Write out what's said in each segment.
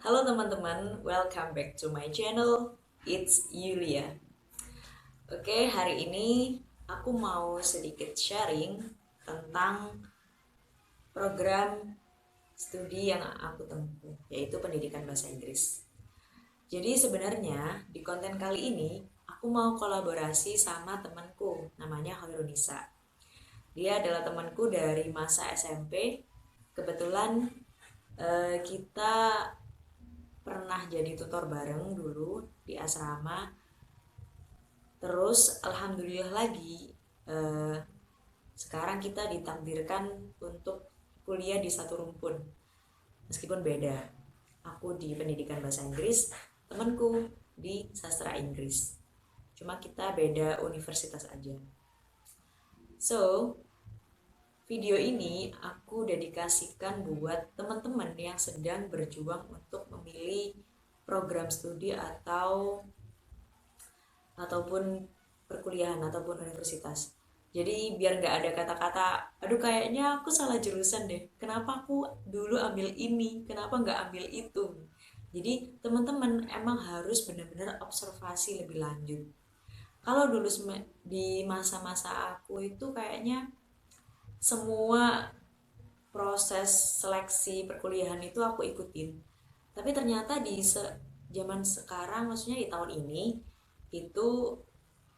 Halo teman-teman, welcome back to my channel. It's Yulia. Oke, hari ini aku mau sedikit sharing tentang program studi yang aku tempuh, yaitu pendidikan bahasa Inggris. Jadi sebenarnya di konten kali ini aku mau kolaborasi sama temanku, namanya Hoirunisa. Dia adalah temanku dari masa SMP. Kebetulan kita pernah jadi tutor bareng dulu di asrama. Terus alhamdulillah lagi eh, sekarang kita ditakdirkan untuk kuliah di satu rumpun. Meskipun beda. Aku di pendidikan bahasa Inggris, temanku di sastra Inggris. Cuma kita beda universitas aja. So, video ini aku dedikasikan buat teman-teman yang sedang berjuang untuk memilih program studi ataupun perkuliahan ataupun universitas. Jadi biar nggak ada kata-kata, aduh kayaknya aku salah jurusan deh. Kenapa aku dulu ambil ini, kenapa nggak ambil itu? Jadi teman-teman emang harus benar-benar observasi lebih lanjut. Kalau dulu di masa-masa aku itu kayaknya semua proses seleksi perkuliahan itu aku ikutin. Tapi ternyata di zaman sekarang, maksudnya di tahun ini, itu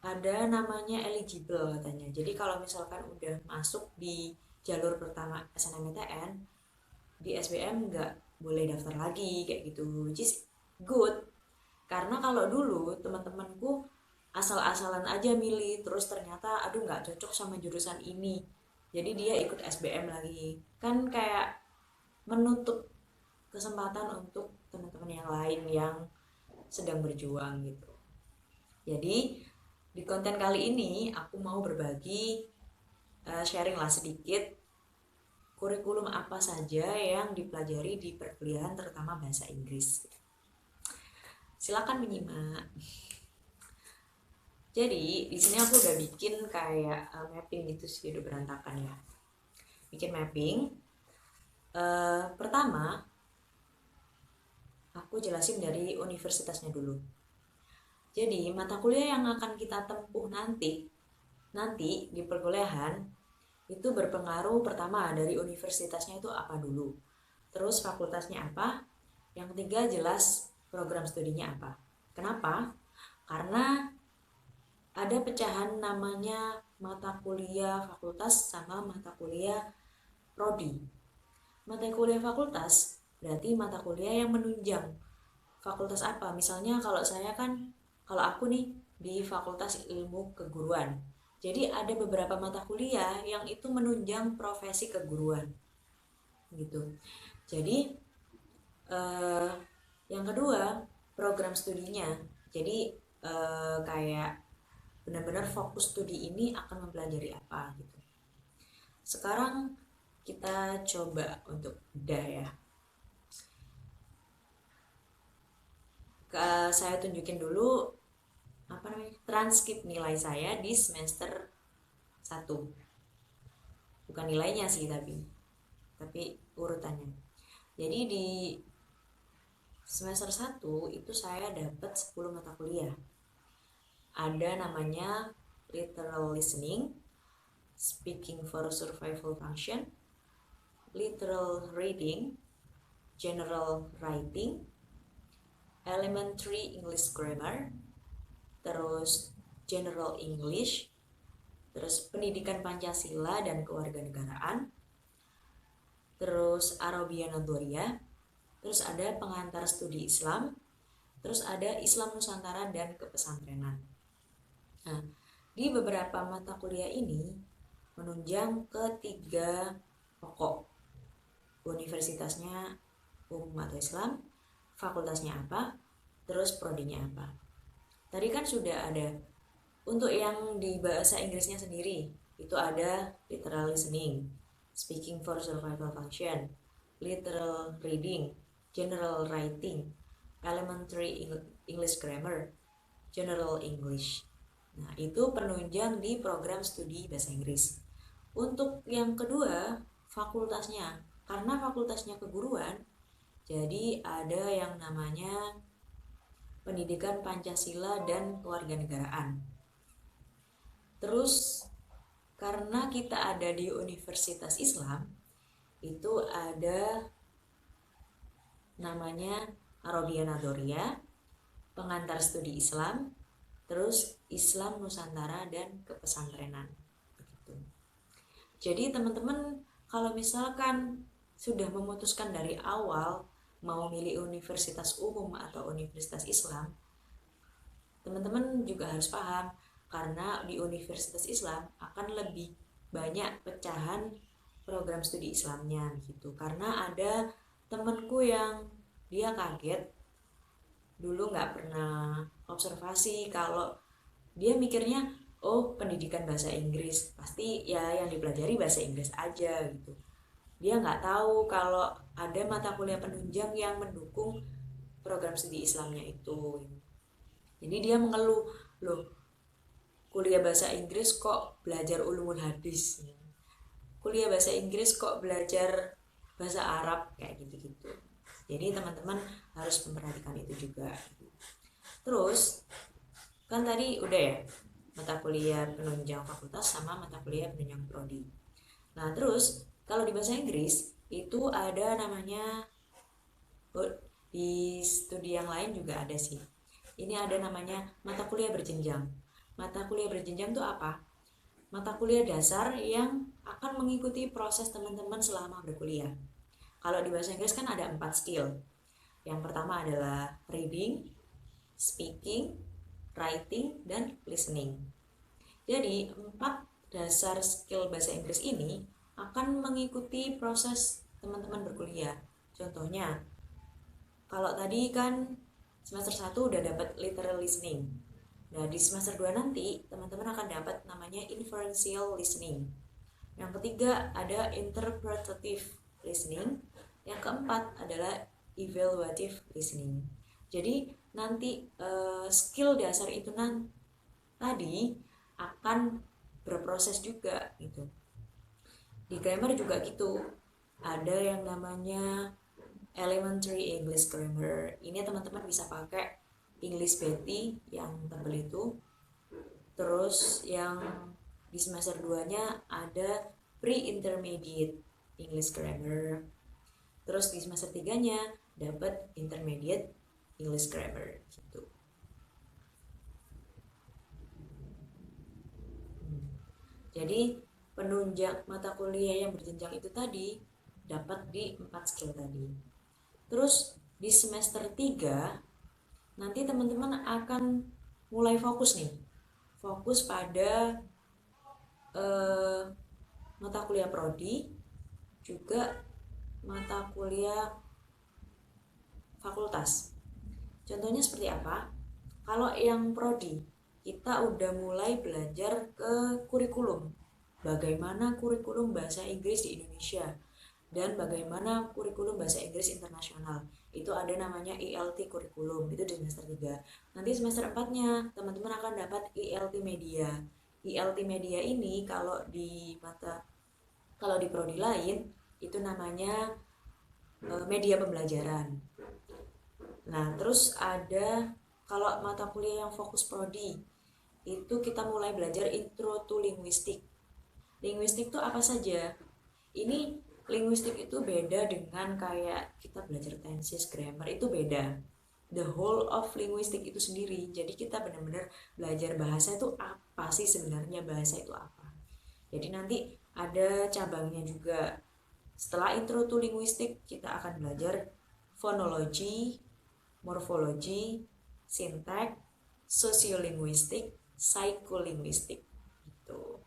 ada namanya eligible katanya. Jadi kalau misalkan udah masuk di jalur pertama SNMPTN, di SBM nggak boleh daftar lagi kayak gitu, which is good. Karena kalau dulu teman-temanku asal-asalan aja milih, terus ternyata aduh nggak cocok sama jurusan ini, jadi dia ikut SBM lagi, kan kayak menutup kesempatan untuk teman-teman yang lain yang sedang berjuang gitu. Jadi di konten kali ini aku mau berbagi, sharing lah sedikit kurikulum apa saja yang dipelajari di perkuliahan terutama bahasa Inggris. Silakan menyimak. Jadi di sini aku udah bikin kayak mapping gitu sih, udah berantakan ya. Bikin mapping. Pertama aku jelasin dari universitasnya dulu. Jadi mata kuliah yang akan kita tempuh nanti di perkuliahan itu berpengaruh pertama dari universitasnya itu apa dulu. Terus fakultasnya apa? Yang ketiga jelas program studinya apa. Kenapa? Karena ada pecahan namanya mata kuliah fakultas sama mata kuliah prodi. Mata kuliah fakultas berarti mata kuliah yang menunjang fakultas apa. Misalnya kalau aku nih di Fakultas Ilmu Keguruan. Jadi ada beberapa mata kuliah yang itu menunjang profesi keguruan gitu. Jadi eh, yang kedua program studinya. Jadi kayak benar-benar fokus studi ini akan mempelajari apa gitu. Sekarang kita coba untuk bedah ya. Saya tunjukin dulu apa namanya transkrip nilai saya di semester 1. Bukan nilainya sih tapi urutannya. Jadi di semester 1 itu saya dapat 10 mata kuliah. Ada namanya literal listening, speaking for survival function, literal reading, general writing, elementary English grammar, terus general English, terus pendidikan Pancasila dan kewarganegaraan, terus Arabia Nadoria, terus ada pengantar studi Islam, terus ada Islam Nusantara dan kepesantrenan. Nah, di beberapa mata kuliah ini menunjang ketiga pokok. Universitasnya umum atau Islam, fakultasnya apa, terus prodinya apa. Tadi kan sudah ada. Untuk yang di bahasa Inggrisnya sendiri, itu ada literal listening, speaking for survival function, literal reading, general writing, elementary English grammar, general English. Nah, itu penunjang di program studi bahasa Inggris. Untuk yang kedua, fakultasnya. Karena fakultasnya keguruan, Jadi ada yang namanya pendidikan Pancasila dan kewarganegaraan. Terus karena kita ada di Universitas Islam, itu ada namanya Arabia Nadoria, pengantar studi Islam, terus Islam Nusantara dan kepesantrenan. Begitu. Jadi teman-teman kalau misalkan sudah memutuskan dari awal mau milih universitas umum atau universitas Islam, teman-teman juga harus paham karena di Universitas Islam akan lebih banyak pecahan program studi Islamnya gitu. Karena ada temanku yang dia kaget dulu nggak pernah observasi kalau dia mikirnya oh pendidikan bahasa Inggris pasti ya yang dipelajari bahasa Inggris aja gitu. Dia nggak tahu kalau ada mata kuliah penunjang yang mendukung program studi Islamnya itu. Jadi dia mengeluh, loh kuliah bahasa Inggris kok belajar ulumul hadis, kuliah bahasa Inggris kok belajar bahasa Arab kayak gitu-gitu. Jadi teman-teman harus memperhatikan itu juga. Terus kan tadi udah ya mata kuliah penunjang fakultas sama mata kuliah penunjang prodi. Nah terus kalau di bahasa Inggris itu ada namanya, di studi yang lain juga ada sih. Ini ada namanya mata kuliah berjenjang. Mata kuliah berjenjang itu apa? Mata kuliah dasar yang akan mengikuti proses teman-teman selama berkuliah. Kalau di bahasa Inggris kan ada 4 skill. Yang pertama adalah reading, speaking, writing, dan listening. Jadi 4 dasar skill bahasa Inggris ini akan mengikuti proses teman-teman berkuliah. Contohnya, kalau tadi kan semester 1 udah dapat literal listening. Nah, di semester 2 nanti teman-teman akan dapat namanya inferential listening. Yang ketiga ada interpretative listening. Yang keempat adalah evaluative listening. Jadi nanti skill dasar itu tadi akan berproses juga gitu. Di grammar juga gitu. Ada yang namanya elementary English grammar. Ini teman-teman bisa pakai English Betty yang tebel itu. Terus yang di semester 2-nya ada pre-intermediate English grammar. Terus di semester 3-nya dapat intermediate English grammar gitu. Jadi penunjang mata kuliah yang berjenjang itu tadi dapat di 4 skill tadi. Terus di semester 3 nanti teman-teman akan mulai fokus nih. Fokus pada mata kuliah prodi, juga mata kuliah fakultas. Contohnya seperti apa? Kalau yang prodi, kita udah mulai belajar ke kurikulum. Bagaimana kurikulum bahasa Inggris di Indonesia dan bagaimana kurikulum bahasa Inggris internasional. Itu ada namanya ILT kurikulum, itu di semester 3. Nanti semester 4-nya teman-teman akan dapat ILT media. ILT media ini kalau di prodi lain itu namanya media pembelajaran. Nah, terus ada kalau mata kuliah yang fokus prodi itu kita mulai belajar intro to linguistik. Linguistik itu apa saja? Ini linguistik itu beda dengan kayak kita belajar tenses, grammar, itu beda. The whole of linguistik itu sendiri. Jadi kita benar-benar belajar bahasa itu apa sih sebenarnya, bahasa itu apa. Jadi nanti ada cabangnya juga. Setelah intro to linguistik kita akan belajar fonologi, morfologi, sintak, sosiolinguistik, psikolinguistik gitu.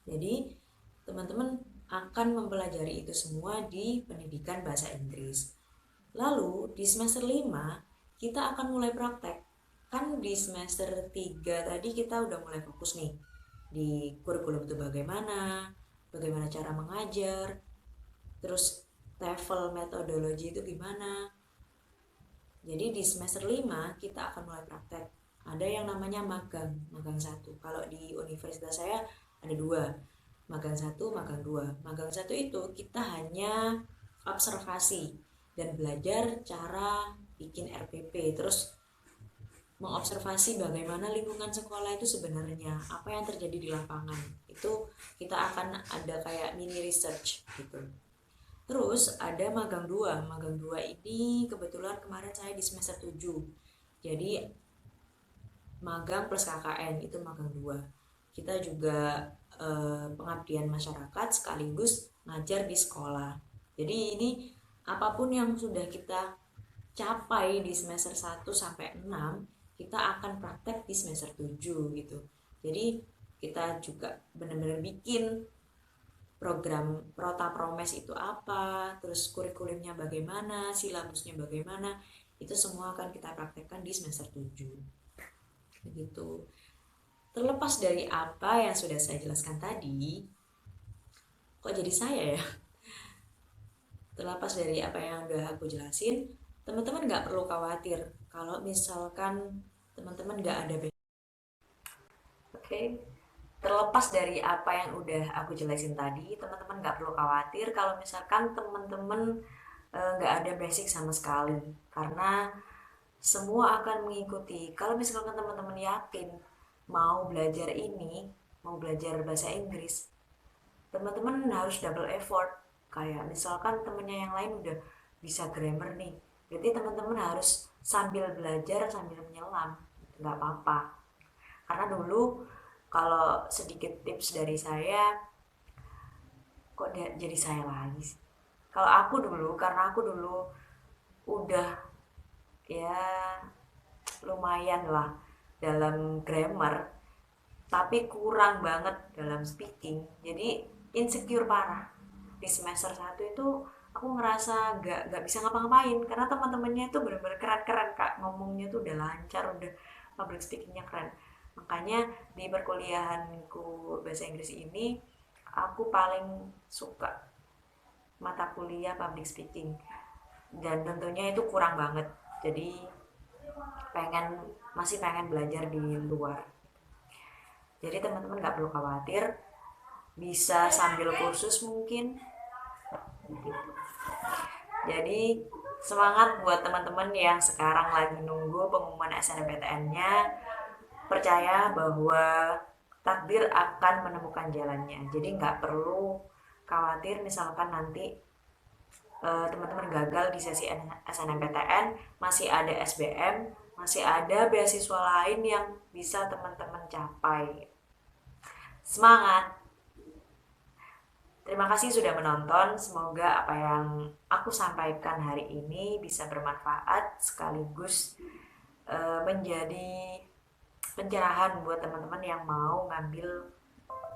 Jadi teman-teman akan mempelajari itu semua di pendidikan bahasa Inggris. Lalu di semester 5 kita akan mulai praktek. Kan di semester 3 tadi kita udah mulai fokus nih di kurikulum itu bagaimana cara mengajar, terus TOEFL metodologi itu gimana. Jadi di semester 5 kita akan mulai praktek. Ada yang namanya magang 1. Kalau di universitas saya ada 2, magang 1, magang 2. Magang 1 itu kita hanya observasi. dan belajar cara bikin RPP, terus mengobservasi bagaimana lingkungan sekolah itu sebenarnya, apa yang terjadi di lapangan. Itu kita akan ada kayak mini research gitu. Terus ada magang 2. Magang 2 ini kebetulan kemarin saya di semester 7. Jadi magang plus KKN itu magang 2. Kita juga pengabdian masyarakat sekaligus ngajar di sekolah. Jadi ini apapun yang sudah kita capai di semester 1 sampai 6, kita akan praktek di semester 7 gitu. Jadi kita juga benar-benar bikin program Prota Promes itu apa, terus kurikulumnya bagaimana, silabusnya bagaimana, itu semua akan kita praktekkan di semester 7. Begitu. Terlepas dari apa yang sudah saya jelaskan tadi, kok jadi saya ya? Terlepas dari apa yang udah aku jelasin, teman-teman nggak perlu khawatir kalau misalkan teman-teman nggak ada basic. Oke, terlepas dari apa yang udah aku jelasin tadi, teman-teman nggak perlu khawatir kalau misalkan teman-teman nggak ada basic sama sekali, karena semua akan mengikuti. Kalau misalkan teman-teman yakin mau belajar ini, mau belajar bahasa Inggris, teman-teman harus double effort. Kayak misalkan temennya yang lain udah bisa grammar nih, berarti teman-teman harus sambil belajar sambil menyelam, nggak apa-apa. Karena dulu, kalau sedikit tips dari saya, kok jadi saya lagi sih. Kalau aku dulu, karena aku dulu udah ya lumayan lah dalam grammar, tapi kurang banget dalam speaking, jadi insecure parah. Di semester 1 itu aku ngerasa gak bisa ngapa-ngapain karena teman-temannya itu bener-bener keren-keren kak, ngomongnya tuh udah lancar, udah public speakingnya keren. Makanya di perkuliahanku bahasa Inggris ini aku paling suka mata kuliah public speaking, dan tentunya itu kurang banget, jadi masih pengen belajar di luar. Jadi teman-teman nggak perlu khawatir, bisa sambil kursus mungkin. Jadi semangat buat teman-teman yang sekarang lagi nunggu pengumuman SNMPTN-nya. Percaya bahwa takdir akan menemukan jalannya. Jadi nggak perlu khawatir misalkan nanti teman-teman gagal di sesi SNMPTN, masih ada SBM, masih ada beasiswa lain yang bisa teman-teman capai. Semangat! Terima kasih sudah menonton. Semoga apa yang aku sampaikan hari ini bisa bermanfaat sekaligus menjadi pencerahan buat teman-teman yang mau ngambil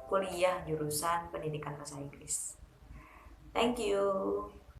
kuliah jurusan pendidikan bahasa Inggris. Thank you.